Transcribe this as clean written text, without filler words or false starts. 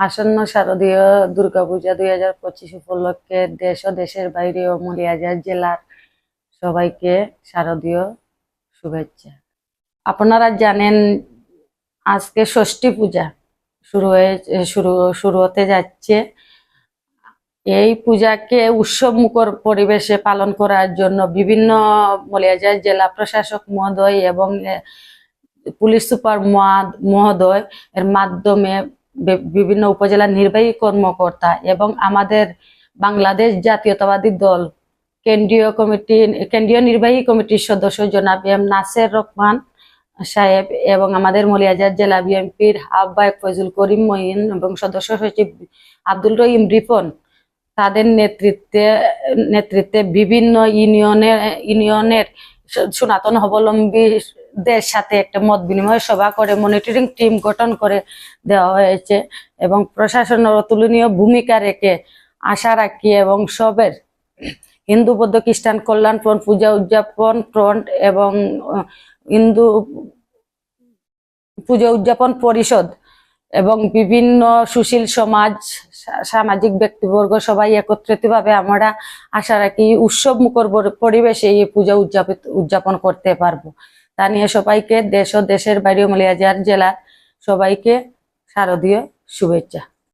আসন্ন শারদীয় দুর্গাপূজা 2025 উপলক্ষে দেশ ও দেশের বাইরে ও মলিয়াজার জেলার সবাইকে শারদীয় শুভেচ্ছা। আপনারা জানেন আজকে ষষ্ঠী পূজা শুরু হতে যাচ্ছে। এই পূজাকে উৎসব মুখর পরিবেশে পালন করার জন্য বিভিন্ন মলিয়াজার জেলা প্রশাসক মহোদয় এবং পুলিশ সুপার মহোদয় এর মাধ্যমে বিভিন্ন উপজেলার নির্বাহী কর্মকর্তা এবং আমাদের বাংলাদেশ জাতীয়তাবাদী দল কেন্দ্রীয় নির্বাহী কমিটির সদস্য জনাব এম নাসের রহমান সাহেব এবং আমাদের মলিয়াজার জেলা বিএনপির আহ্বায়ক ফয়জুল করিম মঈন এবং সদস্য সচিব আব্দুল রহিম রিপন তাদের নেতৃত্বে বিভিন্ন ইউনিয়নের সনাতন অবলম্বীদের সাথে একটা মত বিনিময় সভা করে মনিটরিং টিম গঠন করে দেওয়া হয়েছে এবং প্রশাসনের অতুলনীয় ভূমিকা রেখে আশা রাখি এবং সবের হিন্দু বৌদ্ধ খ্রিস্টান কল্যাণ ফ্রন্ট পূজা উদযাপন ফ্রন্ট এবং হিন্দু পূজা উদযাপন পরিষদ এবং বিভিন্ন সুশীল সমাজ সামাজিক ব্যক্তিবর্গ সবাই একত্রিতভাবে আমরা আশা রাখি উৎসব মুখর পরিবেশে এই পূজা উদযাপন করতে পারবো। তা নিয়ে সবাইকে দেশ ও দেশের বাইরে মলিয়াজার জেলার সবাইকে শারদীয় শুভেচ্ছা।